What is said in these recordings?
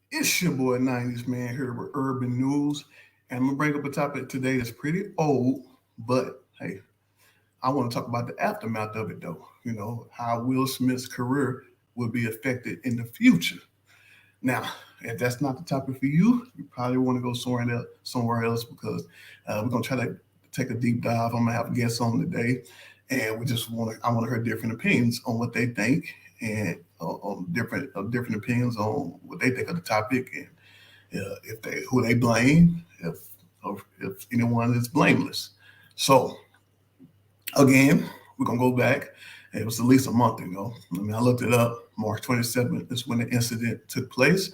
It's your boy 90s man here with Urban News. And I'm gonna bring up a topic today that's pretty old, but hey, I want to talk about the aftermath of it though. How Will Smith's career will be affected in the future. Now, if that's not the topic for you probably want to go somewhere else because we're gonna try to take a deep dive. I'm gonna have guests on today, and I want to hear different opinions on what they think and on different opinions on what they think of the topic and if they who they blame, if anyone is blameless. So again, we're gonna go back. It was at least a month ago. I mean, I looked it up. March 27th is when the incident took place,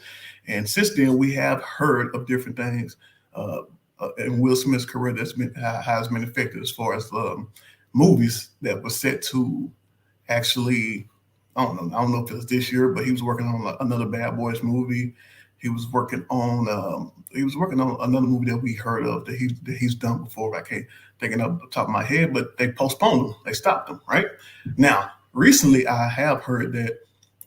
and since then we have heard of different things in Will Smith's career has been affected as far as movies that were set to actually. I don't know if it was this year, but he was working on another Bad Boys movie. He was working on another movie that we heard of that he's done before. I can't think it up the top of my head, but they postponed him. They stopped him. Right now, recently I have heard that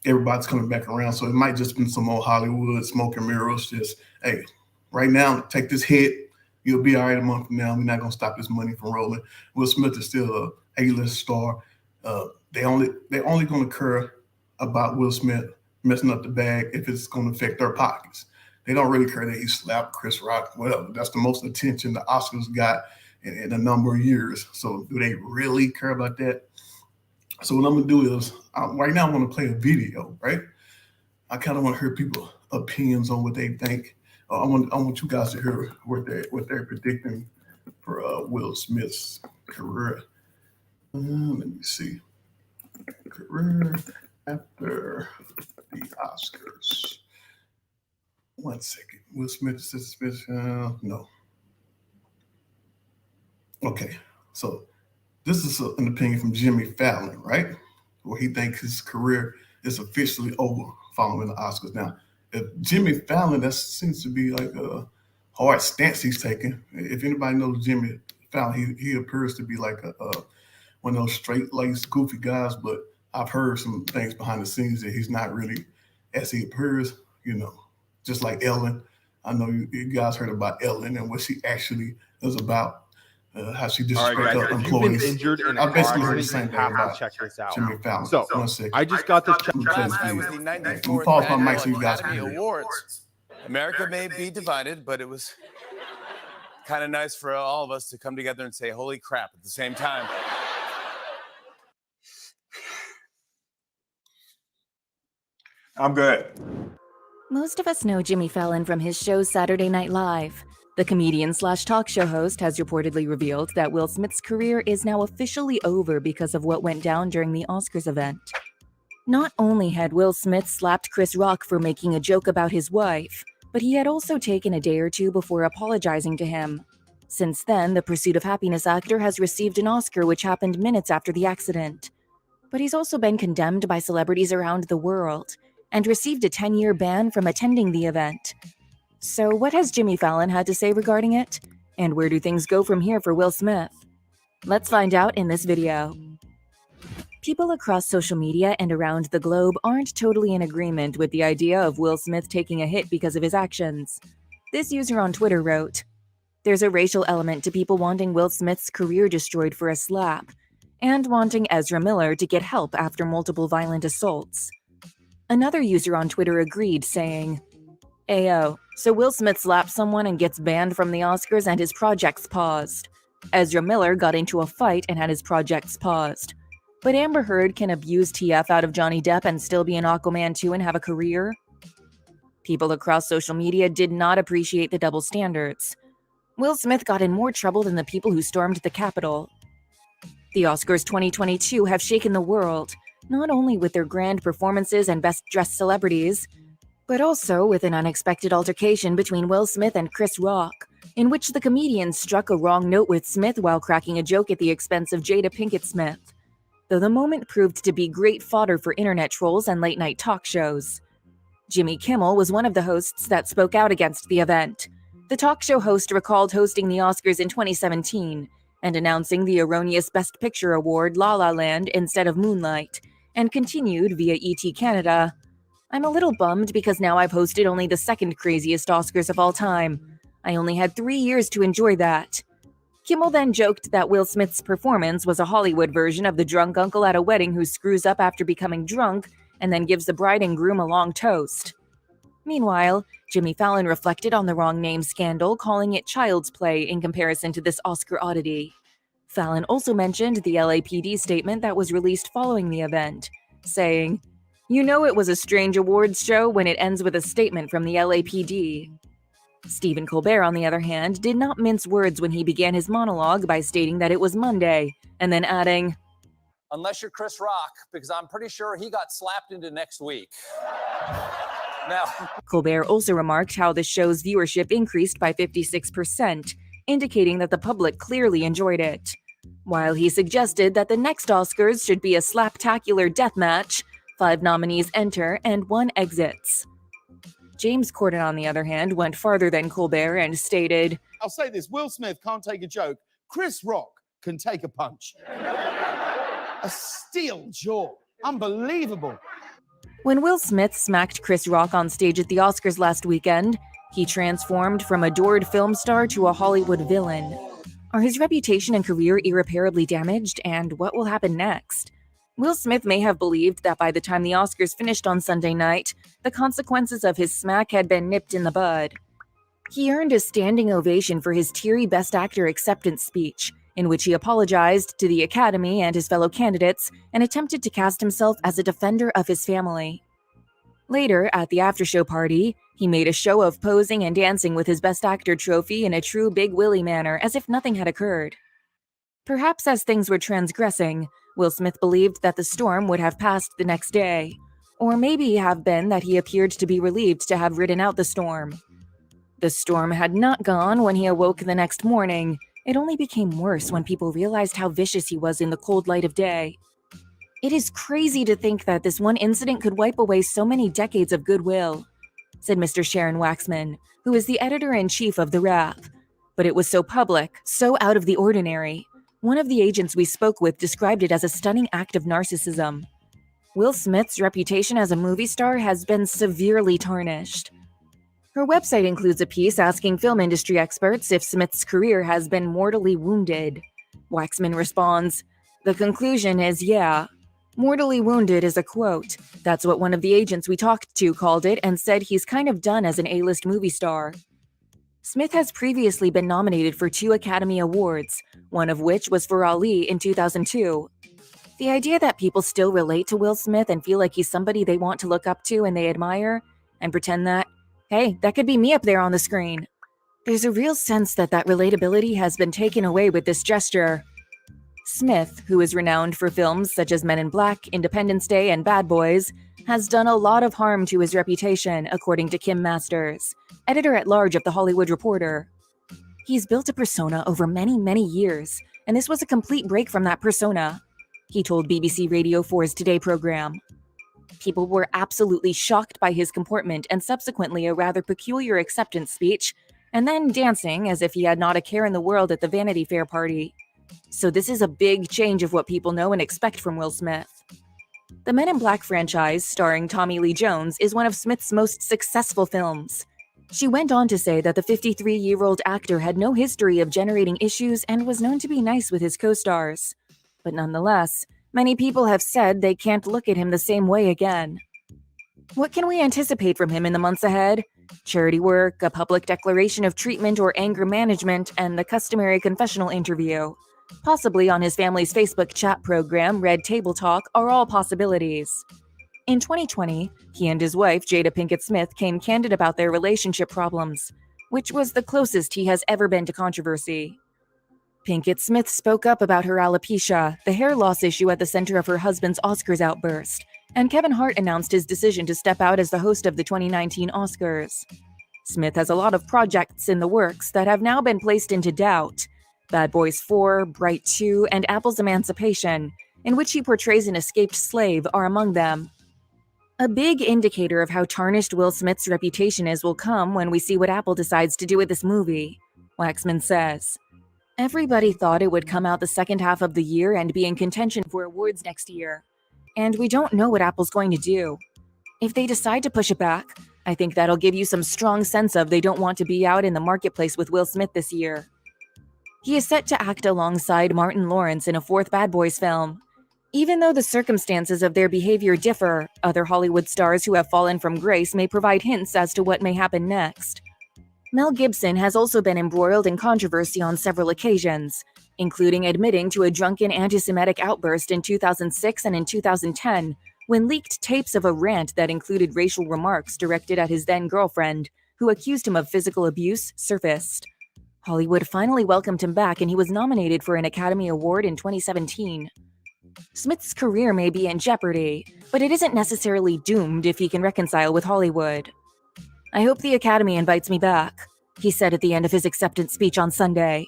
everybody's coming back around, so it might just been some old Hollywood smoke and mirrors. Just hey, right now, take this hit. You'll be all right a month from now. We're not gonna stop this money from rolling. Will Smith is still a A-list star. They only gonna care about Will Smith messing up the bag if it's going to affect their pockets. They don't really care that he slapped Chris Rock, whatever. That's the most attention the Oscars got in a number of years. So do they really care about that? So what I'm gonna do is right now I'm gonna play a video. Right, I kind of want to hear people opinions on what they think. I want you guys to hear what they're predicting for Will Smith's career. Let me see, career after the Oscars. 1 second. Will Smith suspicion? No. Okay. So this is an opinion from Jimmy Fallon, right? Where he thinks his career is officially over following the Oscars. Now, if Jimmy Fallon, that seems to be like a hard stance he's taking. If anybody knows Jimmy Fallon, he appears to be like a one of those straight laced, goofy guys, but I've heard some things behind the scenes that he's not really as he appears, you know, just like Ellen. I know you guys heard about Ellen and what she actually is about, how she All right, disrespects guys, her if you've been employees. injured in I a car basically heard the accident, same you thing have to about check this out. Jimmy Fallon. So, 1 second. I just got this check. Last night was the 94th Pause my mic Annual so you guys Academy can hear. Awards. America may be divided, but it was kind of nice for all of us to come together and say, holy crap, at the same time. I'm good. Most of us know Jimmy Fallon from his show Saturday Night Live. The comedian/talk show host has reportedly revealed that Will Smith's career is now officially over because of what went down during the Oscars event. Not only had Will Smith slapped Chris Rock for making a joke about his wife, but he had also taken a day or two before apologizing to him. Since then, the Pursuit of Happiness actor has received an Oscar, which happened minutes after the accident. But he's also been condemned by celebrities around the world and received a 10-year ban from attending the event. So what has Jimmy Fallon had to say regarding it? And where do things go from here for Will Smith? Let's find out in this video. People across social media and around the globe aren't totally in agreement with the idea of Will Smith taking a hit because of his actions. This user on Twitter wrote, "There's a racial element to people wanting Will Smith's career destroyed for a slap, and wanting Ezra Miller to get help after multiple violent assaults." Another user on Twitter agreed, saying, "Ayo, so Will Smith slapped someone and gets banned from the Oscars and his projects paused. Ezra Miller got into a fight and had his projects paused. But Amber Heard can abuse TF out of Johnny Depp and still be an Aquaman 2 and have a career?" People across social media did not appreciate the double standards. Will Smith got in more trouble than the people who stormed the Capitol. The Oscars 2022 have shaken the world, not only with their grand performances and best-dressed celebrities, but also with an unexpected altercation between Will Smith and Chris Rock, in which the comedian struck a wrong note with Smith while cracking a joke at the expense of Jada Pinkett Smith, though the moment proved to be great fodder for internet trolls and late-night talk shows. Jimmy Kimmel was one of the hosts that spoke out against the event. The talk show host recalled hosting the Oscars in 2017 and announcing the erroneous Best Picture award La La Land instead of Moonlight, and continued via ET Canada, I'm a little bummed because now I've hosted only the second craziest Oscars of all time. I only had 3 years to enjoy that. Kimmel then joked that Will Smith's performance was a Hollywood version of the drunk uncle at a wedding who screws up after becoming drunk and then gives the bride and groom a long toast. Meanwhile, Jimmy Fallon reflected on the wrong name scandal, calling it child's play in comparison to this Oscar oddity. Fallon also mentioned the LAPD statement that was released following the event, saying, "You know it was a strange awards show when it ends with a statement from the LAPD." Stephen Colbert, on the other hand, did not mince words when he began his monologue by stating that it was Monday, and then adding, Unless you're Chris Rock, because I'm pretty sure he got slapped into next week. Now, Colbert also remarked how the show's viewership increased by 56%, indicating that the public clearly enjoyed it. While he suggested that the next Oscars should be a slaptacular death match, 5 nominees enter and 1 exits. James Corden, on the other hand, went farther than Colbert and stated, I'll say this, Will Smith can't take a joke. Chris Rock can take a punch. A steel jaw. Unbelievable. When Will Smith smacked Chris Rock on stage at the Oscars last weekend, he transformed from adored film star to a Hollywood villain. Are his reputation and career irreparably damaged, and what will happen next? Will Smith may have believed that by the time the Oscars finished on Sunday night, the consequences of his smack had been nipped in the bud. He earned a standing ovation for his teary Best Actor acceptance speech, in which he apologized to the Academy and his fellow candidates and attempted to cast himself as a defender of his family. Later, at the after-show party, he made a show of posing and dancing with his Best Actor trophy in a true Big Willie manner, as if nothing had occurred. Perhaps as things were transgressing, Will Smith believed that the storm would have passed the next day, or maybe have been that he appeared to be relieved to have ridden out the storm. The storm had not gone when he awoke the next morning. It only became worse when people realized how vicious he was in the cold light of day. It is crazy to think that this one incident could wipe away so many decades of goodwill, said Mr. Sharon Waxman, who is the editor-in-chief of The Wrap. But it was so public, so out of the ordinary. One of the agents we spoke with described it as a stunning act of narcissism. Will Smith's reputation as a movie star has been severely tarnished. Her website includes a piece asking film industry experts if Smith's career has been mortally wounded. Waxman responds, "The conclusion is yeah. Mortally wounded is a quote. That's what one of the agents we talked to called it and said he's kind of done as an A-list movie star." Smith has previously been nominated for 2 Academy Awards, one of which was for Ali in 2002. The idea that people still relate to Will Smith and feel like he's somebody they want to look up to and they admire, and pretend that, hey, that could be me up there on the screen. There's a real sense that relatability has been taken away with this gesture. Smith, who is renowned for films such as Men in Black, Independence Day, and Bad Boys, has done a lot of harm to his reputation, according to Kim Masters, editor-at-large of The Hollywood Reporter. He's built a persona over many, many years, and this was a complete break from that persona, he told BBC Radio 4's Today program. People were absolutely shocked by his comportment and subsequently a rather peculiar acceptance speech, and then dancing as if he had not a care in the world at the Vanity Fair party. So this is a big change of what people know and expect from Will Smith. The Men in Black franchise, starring Tommy Lee Jones, is one of Smith's most successful films. She went on to say that the 53-year-old actor had no history of generating issues and was known to be nice with his co-stars. But nonetheless, many people have said they can't look at him the same way again. What can we anticipate from him in the months ahead? Charity work, a public declaration of treatment or anger management, and the customary confessional interview. Possibly on his family's Facebook chat program, Red Table Talk, are all possibilities. In 2020, he and his wife, Jada Pinkett Smith, came candid about their relationship problems, which was the closest he has ever been to controversy. Pinkett Smith spoke up about her alopecia, the hair loss issue at the center of her husband's Oscars outburst, and Kevin Hart announced his decision to step out as the host of the 2019 Oscars. Smith has a lot of projects in the works that have now been placed into doubt. Bad Boys 4, Bright 2, and Apple's Emancipation, in which he portrays an escaped slave, are among them. A big indicator of how tarnished Will Smith's reputation is will come when we see what Apple decides to do with this movie, Waxman says. Everybody thought it would come out the second half of the year and be in contention for awards next year. And we don't know what Apple's going to do. If they decide to push it back, I think that'll give you some strong sense of they don't want to be out in the marketplace with Will Smith this year. He is set to act alongside Martin Lawrence in a fourth Bad Boys film. Even though the circumstances of their behavior differ, other Hollywood stars who have fallen from grace may provide hints as to what may happen next. Mel Gibson has also been embroiled in controversy on several occasions, including admitting to a drunken anti-Semitic outburst in 2006 and in 2010, when leaked tapes of a rant that included racial remarks directed at his then-girlfriend, who accused him of physical abuse, surfaced. Hollywood finally welcomed him back and he was nominated for an Academy Award in 2017. Smith's career may be in jeopardy, but it isn't necessarily doomed if he can reconcile with Hollywood. I hope the Academy invites me back, he said at the end of his acceptance speech on Sunday.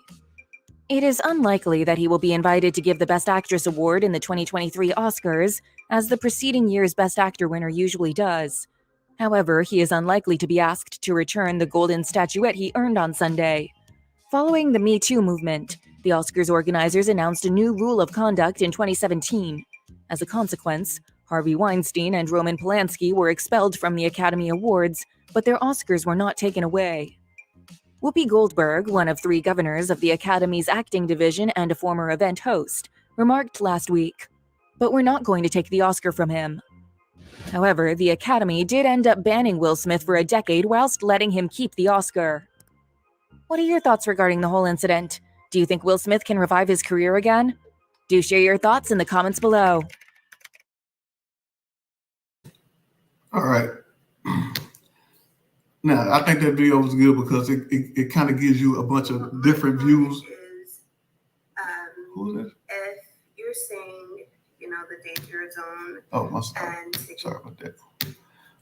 It is unlikely that he will be invited to give the Best Actress award in the 2023 Oscars, as the preceding year's Best Actor winner usually does. However, he is unlikely to be asked to return the golden statuette he earned on Sunday. Following the Me Too movement, the Oscars organizers announced a new rule of conduct in 2017. As a consequence, Harvey Weinstein and Roman Polanski were expelled from the Academy Awards, but their Oscars were not taken away. Whoopi Goldberg, one of 3 governors of the Academy's acting division and a former event host, remarked last week, "But we're not going to take the Oscar from him." However, the Academy did end up banning Will Smith for a decade whilst letting him keep the Oscar. What are your thoughts regarding the whole incident? Do you think Will Smith can revive his career again? Do share your thoughts in the comments below. All right. Now, I think that video was good because it kind of gives you a bunch of different views. Who is this? If you're saying, the danger zone. Oh, my sorry. Sorry about that.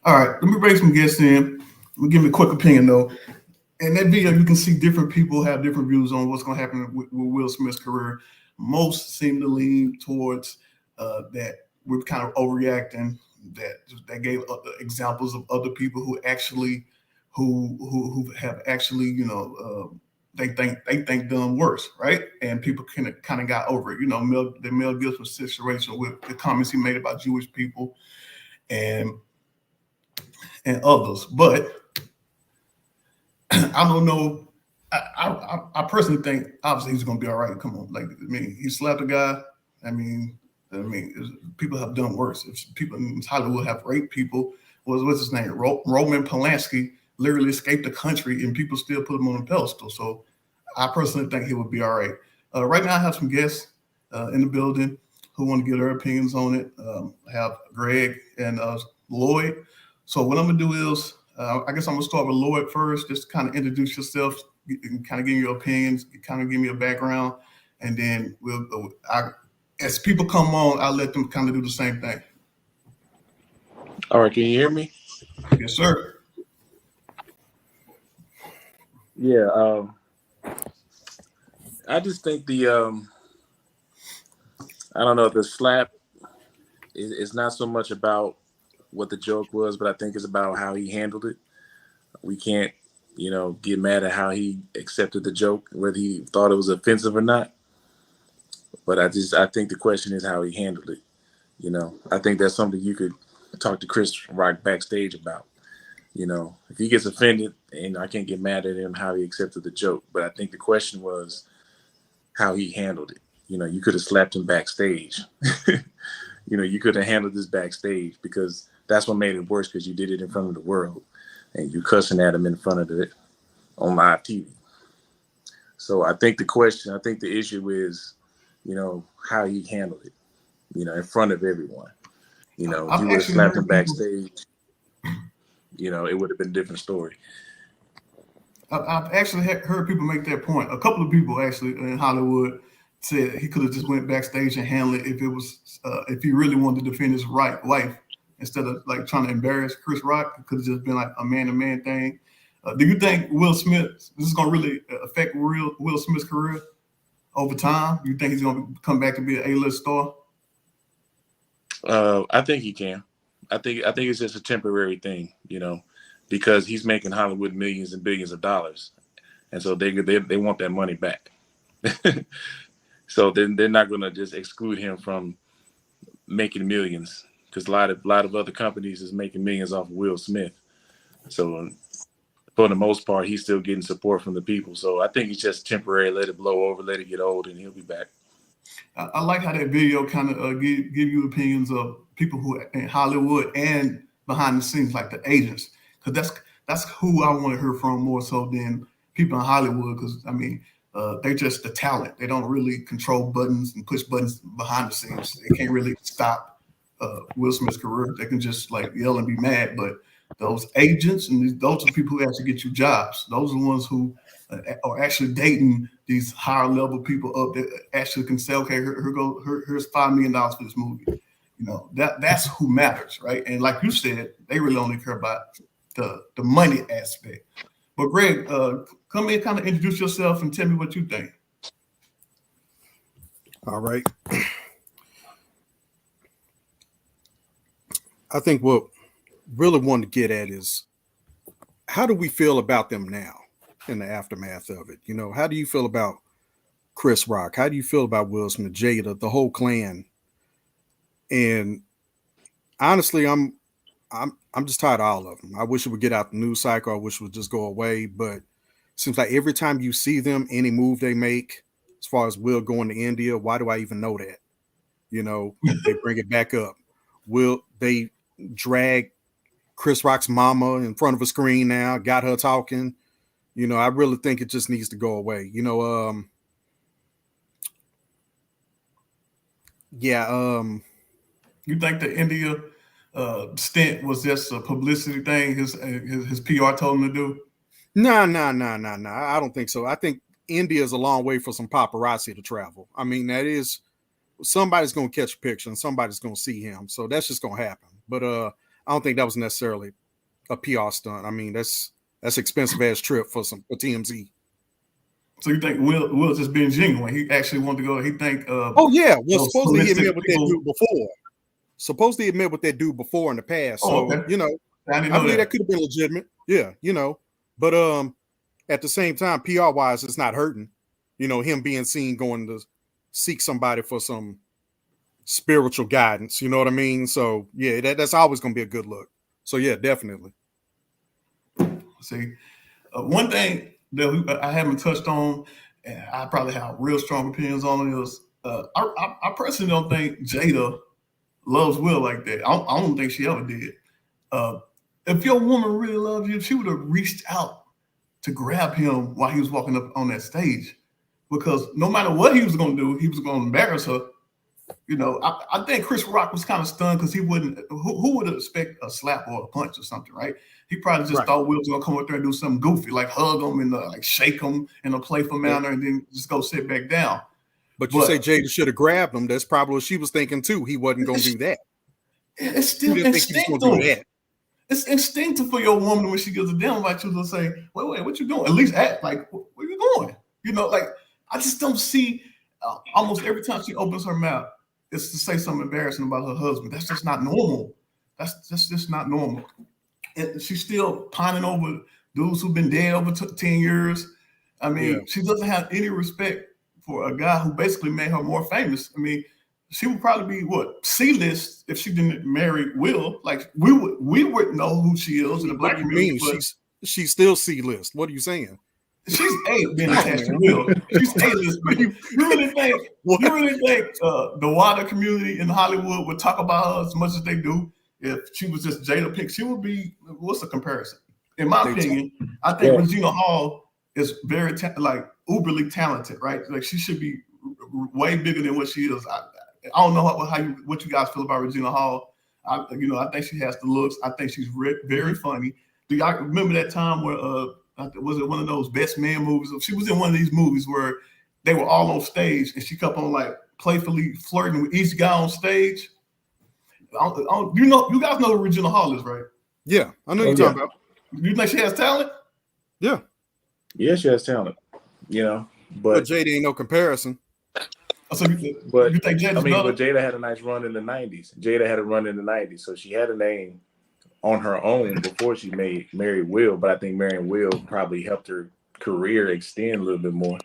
All right, let me bring some guests in. We'll give me a quick opinion, though. In that video, you can see different people have different views on what's going to happen with Will Smith's career. Most seem to lean towards that we're kind of overreacting. That gave examples of other people who actually, who have actually, they think done worse, right? And people kind of got over it. The Mel Gibson situation with the comments he made about Jewish people and others, but I don't know. I personally think obviously he's going to be all right. Come on, he slapped a guy. People have done worse. If people in Hollywood have raped people. What's his name? Roman Polanski literally escaped the country, and people still put him on a pedestal. So I personally think he would be all right. Right now, I have some guests in the building who want to get their opinions on it. I have Greg and Lloyd. So what I'm gonna do is, I guess I'm gonna start with Lloyd first. Just kind of introduce yourself, kind of give me your opinions, kind of give me a background, and then as people come on, I'll let them kind of do the same thing. All right, can you hear me? Yes, sir. Yeah, I just think the I don't know, the slap is not so much about what the joke was, but I think it's about how he handled it. We can't, get mad at how he accepted the joke, whether he thought it was offensive or not. But I think the question is how he handled it. I think that's something you could talk to Chris Rock backstage about. If he gets offended, and I can't get mad at him how he accepted the joke, but I think the question was how he handled it. You could have slapped him backstage. You could have handled this backstage, because that's what made it worse, because you did it in front of the world and you cussing at him in front of it on live TV. So I think the issue is, how he handled it, in front of everyone. If you would have slapped him backstage, it would have been a different story. I've actually heard people make that point. A couple of people actually in Hollywood said he could have just went backstage and handled it if he really wanted to defend his wife, instead of trying to embarrass Chris Rock. It could have just been like a man-to-man thing. Do you think this is going to really affect Will Smith's career over time? You think he's going to come back and be an A-list star? I think he can. I think it's just a temporary thing, because he's making Hollywood millions and billions of dollars, and so they want that money back. So then they're not going to just exclude him from making millions, because a lot of other companies is making millions off of Will Smith. So for the most part, he's still getting support from the people. So I think it's just temporary. Let it blow over, let it get old, and he'll be back. I like how that video kind of give you opinions of people who are in Hollywood and behind the scenes, like the agents, because that's who I want to hear from more so than people in Hollywood. Because I mean, they're just the talent. They don't really control buttons and push buttons behind the scenes. They can't really stop Will Smith's career. They can just like yell and be mad. But those agents and those are the people who actually get you jobs. Those are the ones who are actually dating these higher level people up that actually can say, okay, here's $5 million for this movie. You know, that's who matters, right? And like you said, they really only care about the money aspect. But Greg, come in, kind of introduce yourself and tell me what you think. All right. I think what really want to get at is, how do we feel about them now in the aftermath of it? You know, how do you feel about Chris Rock? How do you feel about Will Smith, Jada, the whole clan? And honestly, I'm just tired of all of them. I wish it would get out the news cycle. I wish it would just go away. But it seems like every time you see them, any move they make, as far as Will going to India, why do I even know that? You know, they bring it back up. Will they drag Chris Rock's mama in front of a screen now, got her talking? You know, I really think it just needs to go away. You know, You think the India stint was just a publicity thing his PR told him to do? No. I don't think so. I think India is a long way for some paparazzi to travel. I mean, that is, somebody's going to catch a picture and somebody's going to see him. So that's just going to happen. But I don't think that was necessarily a PR stunt. I mean, that's expensive ass trip for TMZ. So you think Will just being genuine? He actually wanted to go. He think. Oh yeah, well, supposedly he admitted what that dude before. Supposedly admit what that dude before in the past. So okay. you know, I believe that could have been legitimate. Yeah, you know, but at the same time, PR wise, it's not hurting. You know, him being seen going to seek somebody for some spiritual guidance. You know what I mean? So yeah, that's always going to be a good look. So yeah, definitely. See, one thing that I haven't touched on, and I probably have real strong opinions on it, is I personally don't think Jada loves Will like that. I don't think she ever did. If your woman really loved you, she would have reached out to grab him while he was walking up on that stage, because no matter what he was going to do, he was going to embarrass her. You know, I think Chris Rock was kind of stunned because he wouldn't. Who would expect a slap or a punch or something, right? He probably just thought Will was gonna come up there and do something goofy, like hug him and like shake him in a playful manner, and then just go sit back down. But you say Jada should have grabbed him. That's probably what she was thinking too. He wasn't gonna do that. It's still instinctive. It's instinctive for your woman when she gives a damn about you to say, "Wait, what you doing?" At least act like, "Where you going?" You know, like I just don't see. Almost every time she opens her mouth, it's to say something embarrassing about her husband. That's just not normal. That's just not normal. And she's still pining over dudes who've been dead over 10 years. I mean, she doesn't have any respect for a guy who basically made her more famous. I mean, she would probably be C-list if she didn't marry Will. Like we would know who she is in the black community. But she's still C-list. What are you saying? She's being attached to Will. She's A-list. You really think the wider community in Hollywood would talk about her as much as they do? If she was just Jada Pinkett, she would be. What's the comparison? In my opinion, I think Regina Hall is very uberly talented, right? Like she should be way bigger than what she is. I don't know what you guys feel about Regina Hall. I think she has the looks. I think she's very funny. Do y'all remember that time where was it one of those Best Man movies? She was in one of these movies where they were all on stage and she kept on like playfully flirting with each guy on stage. You guys know who Regina Hall is, right? Yeah, I know you're talking about. You think she has talent? Yeah. Yeah, she has talent. You know, but Jada ain't no comparison. So you think Jada's but Jada had a nice run in the 90s. Jada had a run in the 90s, so she had a name on her own before she married Will. But I think marrying Will probably helped her career extend a little bit more.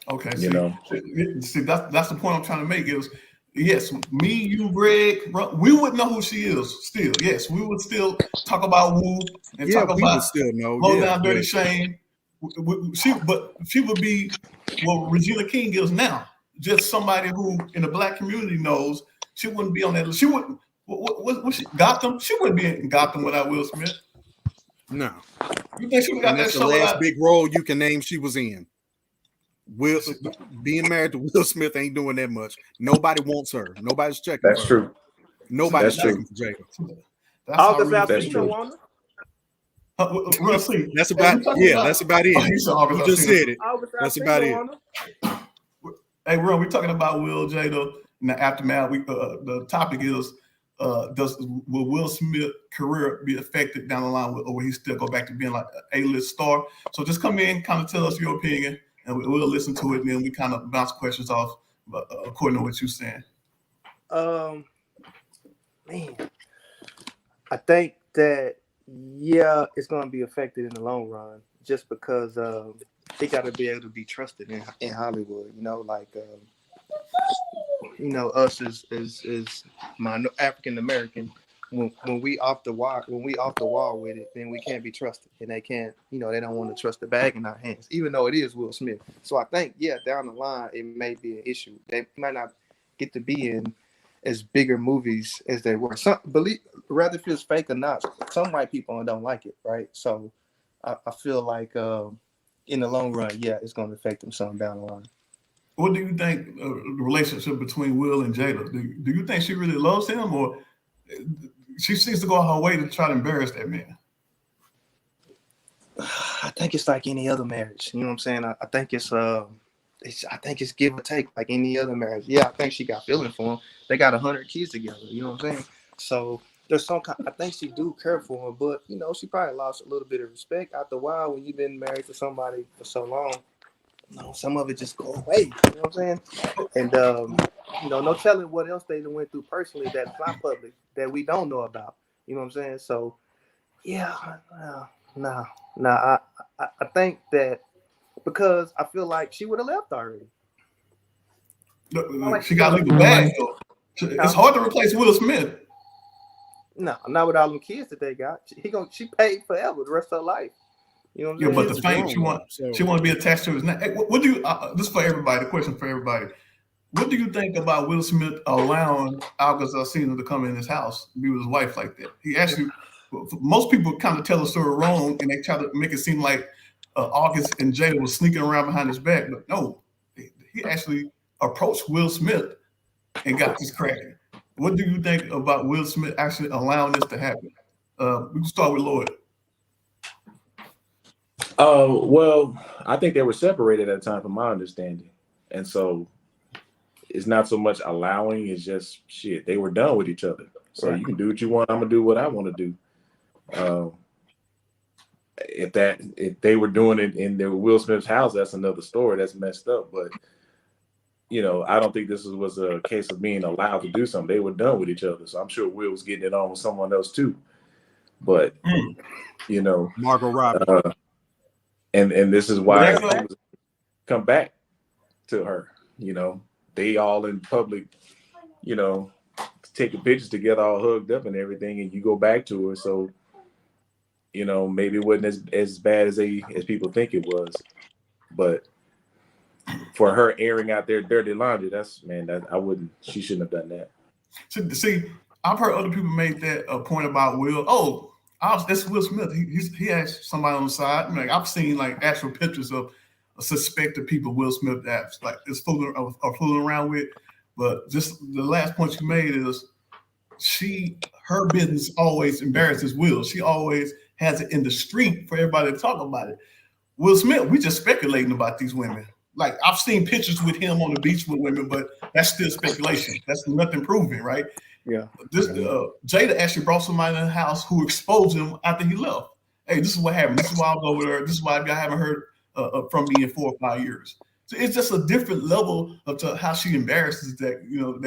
Okay, see, that's the point I'm trying to make is Yes, me, you, Greg, we would know who she is still. Yes, we would still talk about Wu and Yeah, talk we would about still know. Low Yeah, Down Dirty but Shame. But she would be what Regina King is now. Just somebody who in the black community knows. She wouldn't be on that. She wouldn't. What she, Gotham? She wouldn't be in Gotham without Will Smith. no. You think she would got And that that's the show last without? big role you can name she was in. Being married to Will Smith ain't doing that much. Nobody wants her. Nobody's checking That's for true. her. Nobody's That's true. checking for Jada. That's how August really That's Alsina, true. Wanda. We'll see. That's Hey, about we talking about- that's about it. Oh, you said August You just Alsina. said it. August That's Alsina, about it. Wanda. Hey, Ron, we're talking about Will, Jada, in the aftermath. The topic is, will Will Smith's career be affected down the line, or will he still go back to being like an A-list star? So just come in, kind of tell us your opinion, and we'll listen to it, and then we kind of bounce questions off according to what you're saying. Man, I think that it's going to be affected in the long run, just because they got to be able to be trusted in Hollywood. Us as African American, when we off the wall with it, then we can't be trusted, and they can't. They don't want to trust the bag in our hands, even though it is Will Smith. So I think down the line it may be an issue. They might not get to be in as bigger movies as they were. Rather if it's fake or not, some white people don't like it, right? So I feel like in the long run, it's going to affect them some down the line. What do you think the relationship between Will and Jada? Do you think she really loves him, or she seems to go her way to try to embarrass that man? I think it's like any other marriage. You know what I'm saying? I think it's give or take like any other marriage. Yeah, I think she got feelings for him. They got 100 kids together. You know what I'm saying? So there's I think she do care for him, but she probably lost a little bit of respect after a while when you've been married to somebody for so long. Some of it just go away. You know what I'm saying? And no telling what else they went through personally that's not public that we don't know about. You know what I'm saying? So I think that because I feel like she would have left already. She got to leave the bag though. It's hard to replace Will Smith. No, not with all them kids that they got. She paid forever the rest of her life. You know what I'm saying? But the fame she want to be attached to his name. Hey, what do you? This is for everybody. The question for everybody. What do you think about Will Smith allowing August Alsina to come in his house, be with his wife like that? He actually, most people kind of tell the story wrong, and they try to make it seem like August and Jada was sneaking around behind his back. But no, he actually approached Will Smith and got this cracking. What do you think about Will Smith actually allowing this to happen? We can start with Lloyd. Well, I think they were separated at the time, from my understanding, and so it's not so much allowing; it's just shit. They were done with each other. So you can do what you want. I'm gonna do what I want to do. If they were doing it in their Will Smith's house, that's another story. That's messed up. But I don't think this was a case of being allowed to do something. They were done with each other. So I'm sure Will was getting it on with someone else too. But Margot Robbie. And this is why he was come back to her. They all in public, taking pictures together, all hugged up and everything, and you go back to her. So, maybe it wasn't as bad as people think it was. But for her airing out their dirty laundry, she shouldn't have done that. See, I've heard other people make that a point about Will. That's Will Smith. He has somebody on the side. I've seen like actual pictures of suspected people Will Smith is fooling around with. But just the last point you made is her business always embarrasses Will. She always has it in the street for everybody to talk about it. Will Smith, we just speculating about these women. Like I've seen pictures with him on the beach with women, but that's still speculation. That's nothing proven, right? Yeah. Jada actually brought somebody in the house who exposed him after he left. Hey, this is what happened. This is why I was over there. This is why I haven't heard from me in 4 or 5 years. So it's just a different level of how she embarrasses that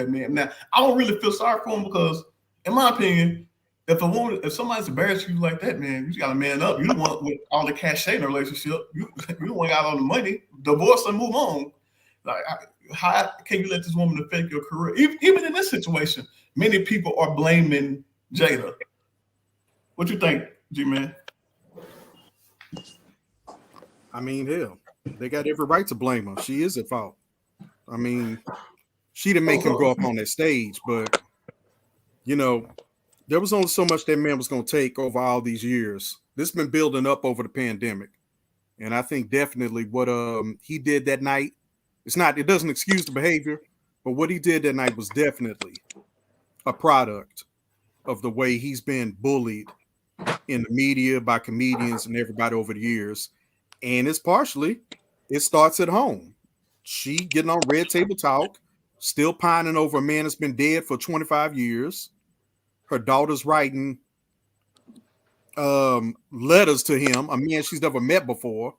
man. Now I don't really feel sorry for him because, in my opinion, if somebody's embarrassed you like that, man, you just got to man up. You don't want with all the cachet in a relationship. You don't want got all the money. Divorce and move on. Like, how can you let this woman affect your career? Even in this situation, many people are blaming Jada. What you think, G-Man? I mean, hell, they got every right to blame her. She is at fault. I mean, she didn't make him go up on that stage, but you know, there was only so much that man was going to take over all these years. This has been building up over the pandemic, and I think definitely what he did that night. It doesn't excuse the behavior, but what he did that night was definitely a product of the way he's been bullied in the media by comedians and everybody over the years. And it starts at home. She getting on Red Table Talk, still pining over a man that's been dead for 25 years. Her daughter's writing letters to him, a man she's never met before.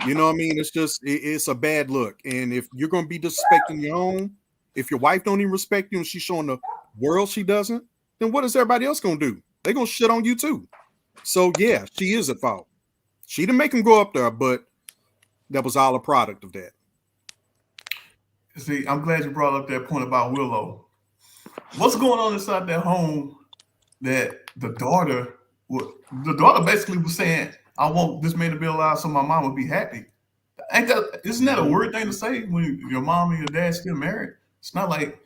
You know what I mean? It's a bad look. And if you're going to be disrespecting your own, if your wife don't even respect you and she's showing the world she doesn't, then what is everybody else going to do? They're going to shit on you too. So yeah, she is at fault. She didn't make him go up there, but that was all a product of that. See, I'm glad you brought up that point about Willow. What's going on inside that home that the daughter basically was saying, I want this man to be alive so my mom would be happy. Isn't that a weird thing to say when your mom and your dad still married? It's not like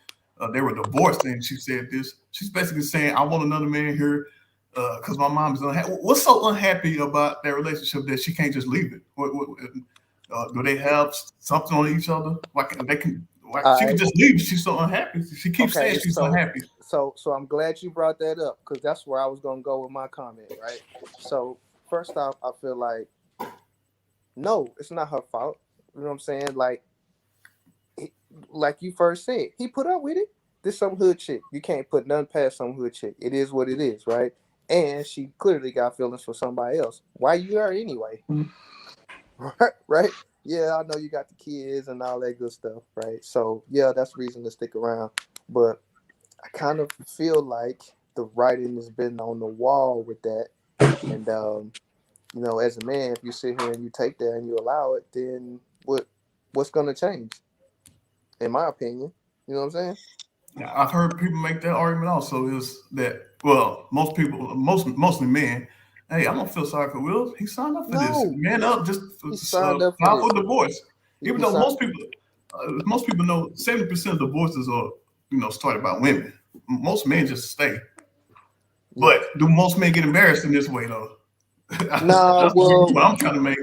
they were divorced and she said this. She's basically saying, I want another man here because my mom is unhappy. What's so unhappy about their relationship that she can't just leave it? Do they have something on each other? She can just leave. She's so unhappy. She keeps saying she's unhappy. So I'm glad you brought that up because that's where I was going to go with my comment, right? So first off, I feel like, no, it's not her fault. You know what I'm saying? Like you first said, he put up with it. This some hood chick. You can't put nothing past some hood chick. It is what it is, right? And she clearly got feelings for somebody else. Why you are anyway? Right? Yeah, I know you got the kids and all that good stuff, right? So yeah, that's reason to stick around. But I kind of feel like the writing has been on the wall with that. And you know, as a man, if you sit here and you take that and you allow it, then what's gonna change? In my opinion. You know what I'm saying? Yeah, I've heard people make that argument also is that, well, mostly men, hey, I'm gonna feel sorry for Will. He signed up for this. Man up, just signed up file for for divorce. Even though most people know 70% of divorces are, started by women. Most men just stay. But do most men get embarrassed in this way though? No, That's well, what I'm trying to make.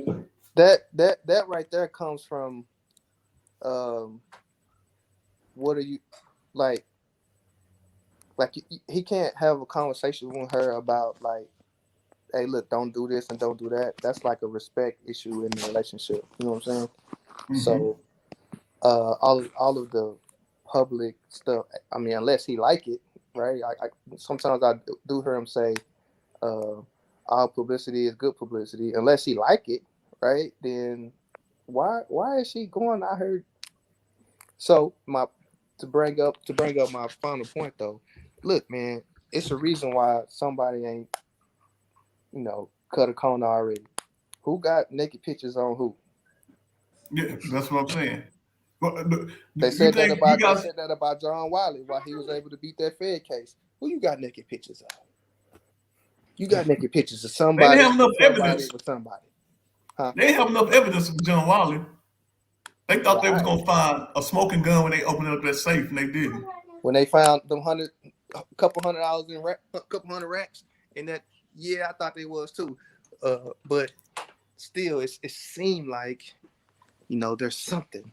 That right there comes from what are you like he can't have a conversation with her about like, hey, look, don't do this and don't do that. That's like a respect issue in the relationship. You know what I'm saying? Mm-hmm. So all of the public stuff, I mean, unless he like it, right? I sometimes I do hear him say all publicity is good publicity. Unless he like it, right? Then why is she going out here? So to bring up my final point though, look, man, it's a reason why somebody ain't, cut a corner already. Who got naked pictures on who? Yeah, that's what I'm saying. They said that about John Wiley while he was able to beat that Fed case. Who you got naked pictures of? You got naked pictures of somebody. They didn't have enough evidence. With somebody. Huh? They didn't have enough evidence with John Wiley. They thought they was gonna find a smoking gun when they opened up that safe, and they didn't. When they found them couple $100 in couple hundred racks in that, yeah, I thought they was too. But still, it seemed like, there's something.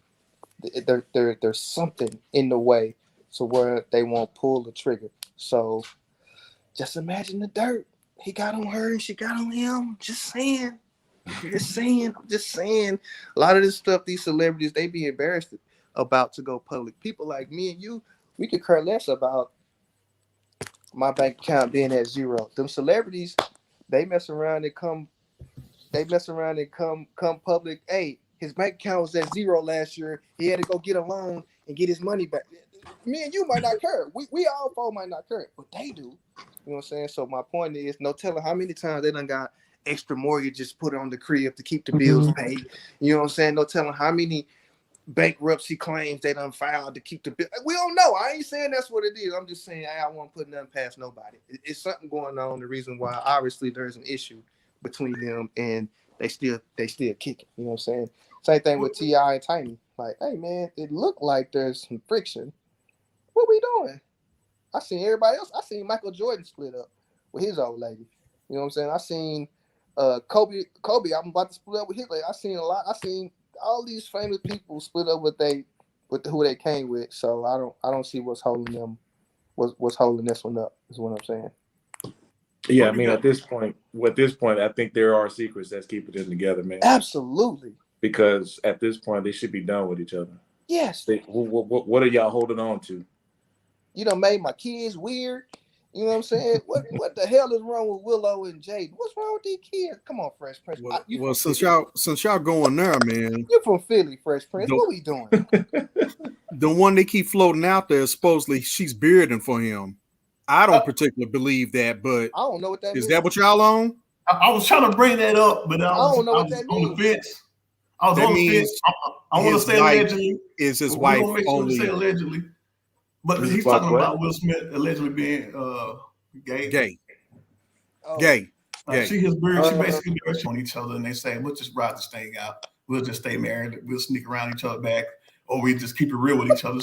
There's something in the way to where they won't pull the trigger. So just imagine the dirt. He got on her and she got on him. Just saying. I'm just saying. A lot of this stuff, these celebrities, they be embarrassed about to go public. People like me and you, we could care less about my bank account being at zero. Them celebrities, they mess around and come public. Hey, his bank account was at zero last year. He had to go get a loan and get his money back. Me and you might not care. We all four might not care, but they do. You know what I'm saying? So my point is, no telling how many times they done got extra mortgages put on the crib to keep the bills paid. You know what I'm saying? No telling how many bankruptcy claims they done filed to keep the bill. We don't know. I ain't saying that's what it is. I'm just saying I won't put nothing past nobody. It's something going on. The reason why obviously there's an issue between them and they still kicking. You know what I'm saying? Same thing with T.I. and Tiny. Like, hey man, it looked like there's some friction. What we doing? I seen everybody else. I seen Michael Jordan split up with his old lady. You know what I'm saying? I seen Kobe. I'm about to split up with his lady. I seen a lot. I seen all these famous people split up with who they came with. So I don't see what's holding them. What's holding this one up is what I'm saying. Yeah, I mean, at this point, I think there are secrets that's keeping them together, man. Absolutely. Because at this point, they should be done with each other. Yes. What are y'all holding on to? You done made my kids weird. You know what I'm saying? What the hell is wrong with Willow and Jade? What's wrong with these kids? Come on, Fresh Prince. Well, since y'all going there, man. You're from Philly, Fresh Prince. What we doing? The one they keep floating out there, supposedly she's bearding for him. I don't particularly believe that, but I don't know what that is. means. That what y'all on? I was trying to bring that up, but I don't know what that on means. the fence. I was on the fence. I want to say allegedly. Is his wife only? Say allegedly. But he's talking about Will Smith allegedly being gay. Gay. She his beard. She basically bears on each other, and they say, "We'll just ride this thing out. We'll just stay married. We'll sneak around each other back, or we just keep it real with each other."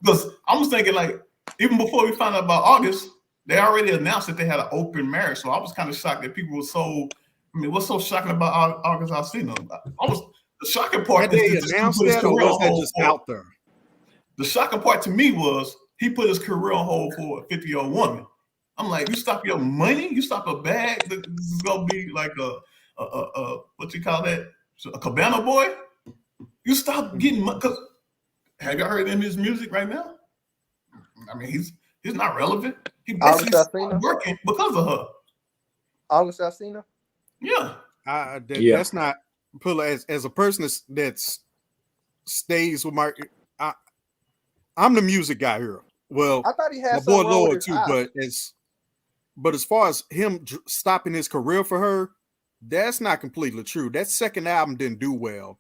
Because I was thinking, like, even before we found out about August, they already announced that they had an open marriage. So I was kind of shocked that people were so. I mean, what's so shocking about August Alsina? The shocking part. Did they announce that, or was that just out there? The shocking part to me was he put his career on hold for a 50-year-old woman. I'm like, you stop your money, you stop a bag. This is gonna be like a what you call that? A cabana boy. You stop getting money. Cause have you heard his music right now? I mean, he's not relevant. He basically stopped working because of her. August Alsina? Yeah. That's not as a person that's stays with my. I'm the music guy here. Well, I thought he had my boy Lord too, eyes. but as far as him stopping his career for her, that's not completely true. That second album didn't do well,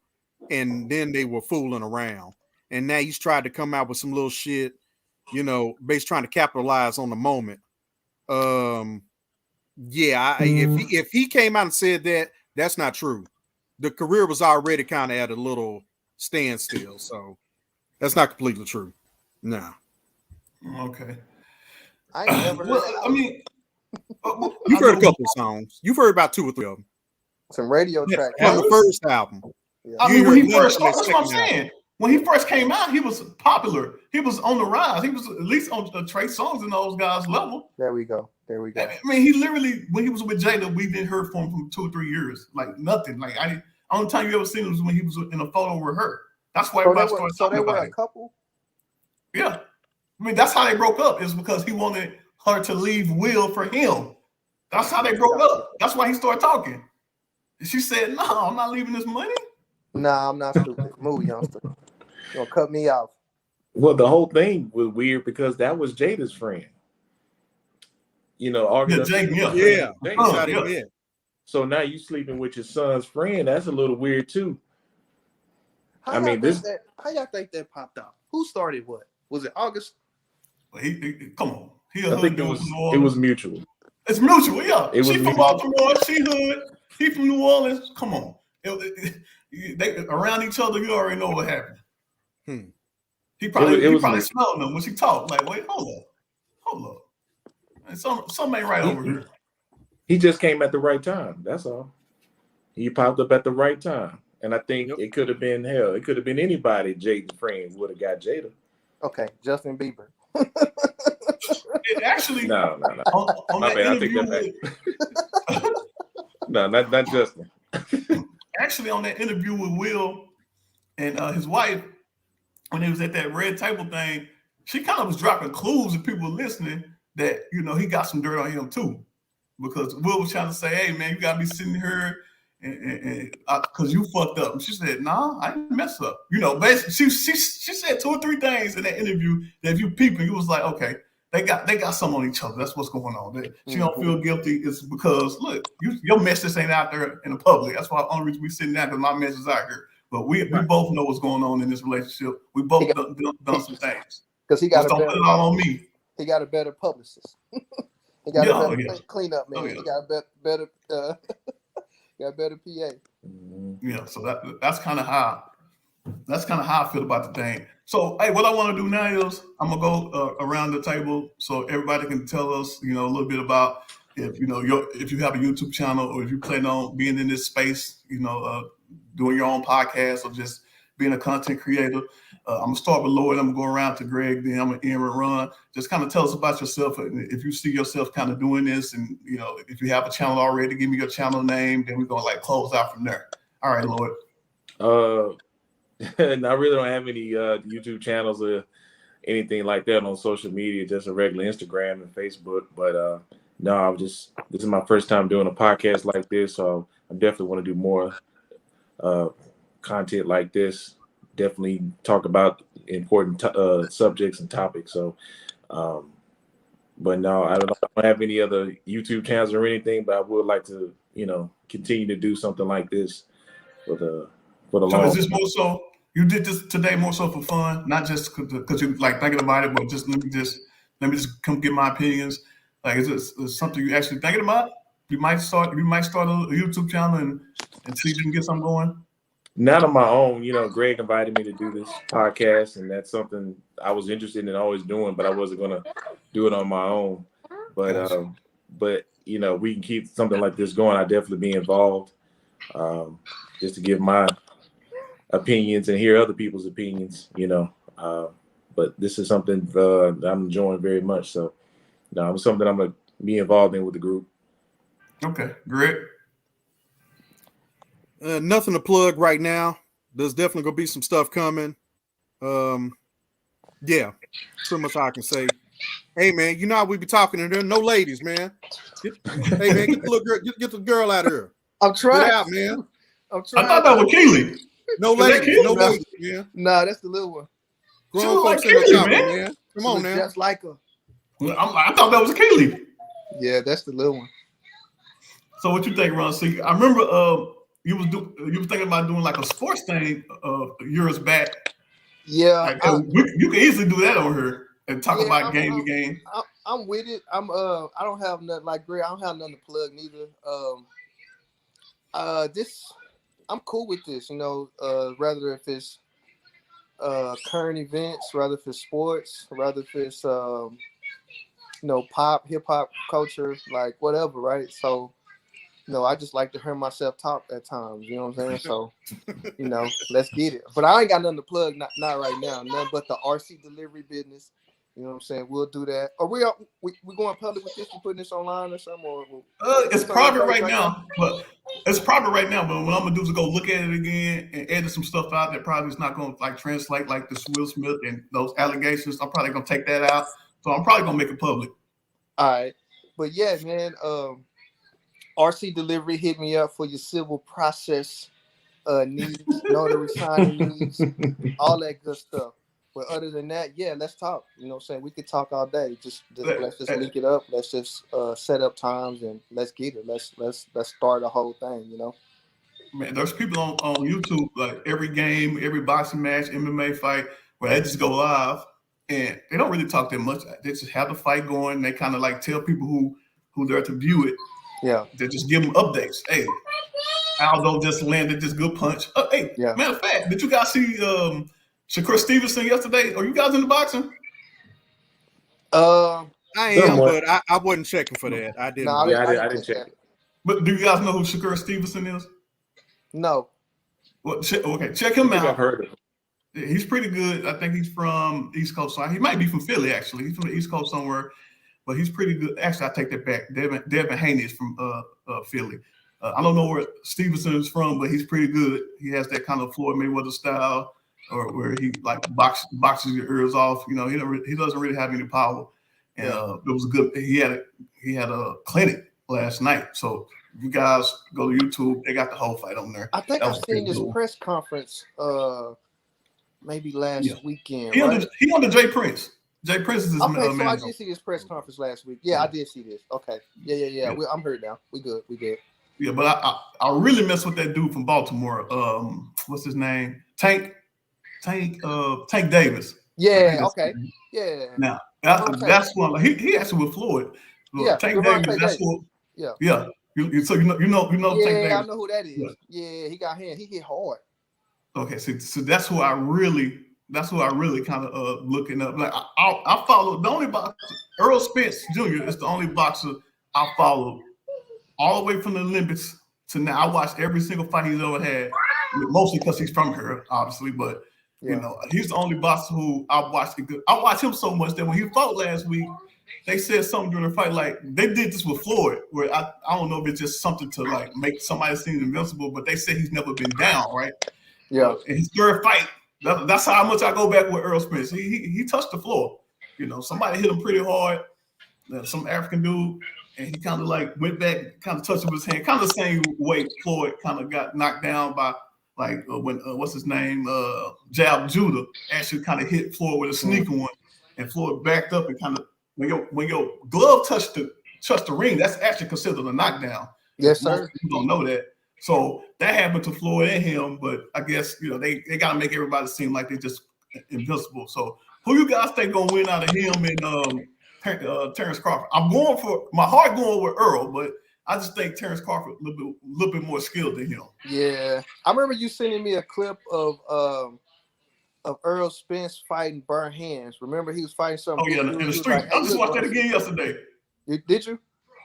and then they were fooling around, and now he's tried to come out with some little shit, based trying to capitalize on the moment. If he came out and said that, that's not true. The career was already kind of at a little standstill, so that's not completely true. No. Okay. I ain't never heard that. I mean, you've heard a couple of songs. You've heard about 2 or 3 of them. Some radio tracks. On the first album. Yeah. I mean, when he first, that's what I'm saying. When he first came out, he was popular. He was on the rise. He was at least on Trey Songz and those guys' level. There we go. I mean, he literally, when he was with Jada, we didn't hear from him for 2 or 3 years. Like nothing. Like only time you ever seen him was when he was in a photo with her. That's why everybody started talking about it. So they were a couple? Yeah. I mean, that's how they broke up, is because he wanted her to leave Will for him. That's how they broke up. That's why he started talking. And she said, "No, I'm not leaving this money." Nah, I'm not stupid. Move, youngster. You're gonna cut me off. Well, the whole thing was weird because that was Jada's friend. August. Yeah. So now you sleeping with your son's friend. That's a little weird too. How y'all think that popped out? Who started what? Was it August? Well, come on. I think it was mutual. It's mutual, yeah. She from Baltimore, she hood. He from New Orleans. Come on. They around each other, you already know what happened. He probably smelled them when she talked. Like, wait, hold up. And something ain't right over here. He just came at the right time. That's all. He popped up at the right time. And I think it could have been hell. It could have been anybody. Jaden's friend would have got Jada. Okay, Justin Bieber. It actually, no. My bad. I take that back. No, not Justin. Actually, on that interview with Will and his wife, when he was at that red table thing, she kind of was dropping clues and people listening that he got some dirt on him too, because Will was trying to say, "Hey man, you gotta be sitting here and because you fucked up." And she said, "Nah, I didn't mess up." Basically, she said 2 or 3 things in that interview that if you peeping, you was like, okay, they got something on each other. That's what's going on. She don't feel guilty. It's because look, your message ain't out there in the public. That's why the only reason we sitting down, because my message is out here. But we both know what's going on in this relationship. We both done some things. Because he Just got don't put it all on me. He got a better publicist. He got a better cleanup man. Yeah. He got a better got a better PA. Yeah, so that's kind of how I feel about the thing. So, hey, what I want to do now is I'm gonna go around the table so everybody can tell us, a little bit about if if you have a YouTube channel or if you plan on being in this space, doing your own podcast or just being a content creator. I'm gonna start with Lloyd. I'm gonna go around to Greg. Then I'm gonna end with Ron. Just kind of tell us about yourself. If you see yourself kind of doing this, and if you have a channel already, give me your channel name. Then we're gonna close out from there. All right, Lloyd. And I really don't have any YouTube channels or anything like that on social media. Just a regular Instagram and Facebook. But no, this is my first time doing a podcast like this, so I definitely want to do more content like this. Definitely talk about important subjects and topics. So, but no, I don't have any other YouTube channels or anything. But I would like to, continue to do something like this for the long. So is this more so? You did this today more so for fun, not just because you thinking about it, but just let me just come get my opinions. Is this something you actually thinking about? You might start a YouTube channel and see if you can get something going. Not on my own. Greg invited me to do this podcast, and that's something I was interested in always doing, but I wasn't gonna do it on my own. But we can keep something like this going. I definitely be involved, just to give my opinions and hear other people's opinions. But this is something I'm enjoying very much. So, it's something I'm gonna be involved in with the group. Okay, great. Nothing to plug right now. There's definitely gonna be some stuff coming. Yeah, pretty much all I can say. Hey man, you know how we be talking to there? No ladies, man. Hey man, get the little girl, get the girl out of here. I'm trying. Get out, man. I'm trying. I thought that was Keely. No ladies, no ladies, man. Nah, that's the little one. Grown folks ain't no talking, man. Come on now. Just like her. I thought that was Keely. Yeah, that's the little one. So what you think, Ron? See, I remember you was thinking about doing a sports thing years back. Yeah, you can easily do that on here and talk about game to game. I'm with it. I don't have nothing like Greg. I don't have nothing to plug neither. I'm cool with this. Rather if it's current events, rather if it's sports, rather if it's pop, hip hop culture, whatever, right? So. I just like to hear myself talk at times. You know what I'm saying? So, let's get it. But I ain't got nothing to plug, not right now. Nothing but the RC delivery business. You know what I'm saying? We'll do that. Are we going public with this? We putting this online or something? It's private right now. But it's private right now. But what I'm gonna do is go look at it again and edit some stuff out that probably is not gonna translate like this Will Smith and those allegations. I'm probably gonna take that out. So I'm probably gonna make it public. All right. But yeah, man. RC Delivery, hit me up for your civil process needs, notary signing needs, all that good stuff. But other than that, yeah, let's talk. You know what I'm saying? We could talk all day. Let's just link it up. Let's just set up times and let's get it. Let's start the whole thing, Man, there's people on YouTube, every game, every boxing match, MMA fight, where they just go live and they don't really talk that much. They just have the fight going. They kind of tell people who there to view it. Yeah, they just give them updates. Hey, Aldo just landed this good punch. Hey, yeah. Matter of fact, did you guys see Shakur Stevenson yesterday? Are you guys in the boxing? I am, but I wasn't checking for that. I didn't. No, I didn't check it. But do you guys know who Shakur Stevenson is? No. Well, okay, check him out. I've heard of him. He's pretty good. I think he's from East Coast. He might be from Philly, actually. He's from the East Coast somewhere. But he's pretty good. Actually, I take that back. Devin Haney is from Philly. I don't know where Stevenson is from, but he's pretty good. He has that kind of Floyd Mayweather style, or where he boxes your ears off. He doesn't really have any power. And it was good. He had a clinic last night. So if you guys go to YouTube, they got the whole fight on there. I think I've seen this press conference maybe last weekend. He on the Jay Prince. Jay Prince is his okay, so man. I did see this press conference last week. Yeah, I did see this. Okay. Yeah. I'm heard now. We good. Yeah, but I really mess with that dude from Baltimore. What's his name? Tank Davis. Yeah. Okay. Yeah. Now Devontae. that's one. Like, he actually with Floyd. Look, Yeah. Tank Davis. Devontae That's Davis. what. Yeah. Yeah. So you know Tank Yeah, Davis. I know who that is. Yeah, he got hand. He hit hard. Okay, so that's who I really kind of looking up. Like I follow the only boxer, Earl Spence Jr. is the only boxer I followed all the way from the Olympics to now. I watched every single fight he's ever had, mostly because he's from here, obviously. But you know, he's the only boxer who I watched. I watched him so much that when he fought last week, they said something during the fight like they did this with Floyd, where I don't know if it's just something to like make somebody seem invincible, but they said he's never been down, right? Yeah. In his third fight, that's how much I go back with Earl Spence. He touched the floor. You know, somebody hit him pretty hard. Some African dude, and he kind of like went back, kind of touched with his hand, kind of the same way Floyd kind of got knocked down by like when what's his name, Jab Judah actually kind of hit Floyd with a sneaker one, and Floyd backed up and kind of when your glove touched the ring, that's actually considered a knockdown. Yes, sir. Most people don't know that. So that happened to Floyd and him, but I guess they got to make everybody seem like they're just invincible. So who you guys think gonna win out of him and Terrence Crawford? I'm going for my heart going with Earl, but I just think Terrence Crawford a little bit more skilled than him. Yeah, I remember you sending me a clip of Earl Spence fighting Burn Hands. Remember he was fighting something. Oh yeah, in the street. I just watched that again yesterday. Did you?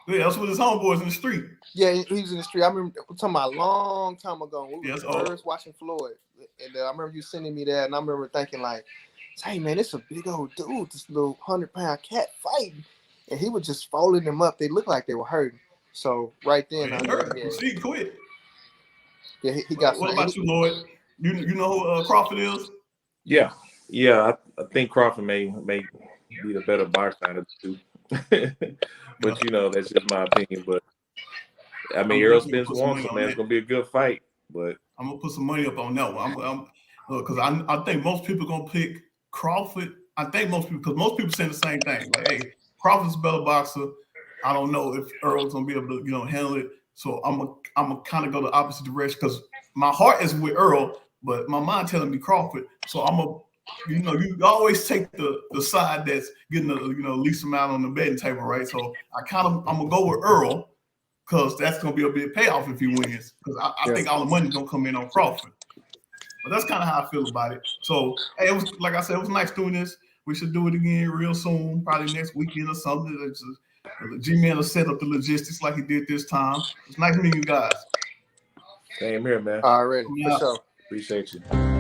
Yeah, that's with his homeboys in the street. Yeah, he was in the street. I remember we're talking about a long time ago. We were first watching Floyd, and I remember you sending me that, and I remember thinking like, "Hey man, it's a big old dude, this little 100-pound cat fighting," and he was just folding them up. They looked like they were hurting. So right then, I knew. See, he quit. Yeah, he got. What about you, Lloyd? You know who Crawford is? Yeah. I think Crawford may be the better boxer out of the two. But that's just my opinion. But I mean, Earl Spence won, so man, it's gonna be a good fight. But I'm gonna put some money up on that one. Because I think most people gonna pick Crawford. I think most people saying the same thing. Like, hey, Crawford's a better boxer. I don't know if Earl's gonna be able to handle it. So I'm gonna kind of go the opposite direction because my heart is with Earl, but my mind telling me Crawford. So I'm a you always take the side that's getting the least amount on the betting table, right? So I'm gonna go with Earl because that's gonna be a big payoff if he wins. Because I think all the money's gonna come in on Crawford. But that's kind of how I feel about it. So hey, it was like I said, it was nice doing this. We should do it again real soon, probably next weekend or something. G-Man will set up the logistics like he did this time. It's nice meeting you guys. Same here, man. Already, for sure. Appreciate you.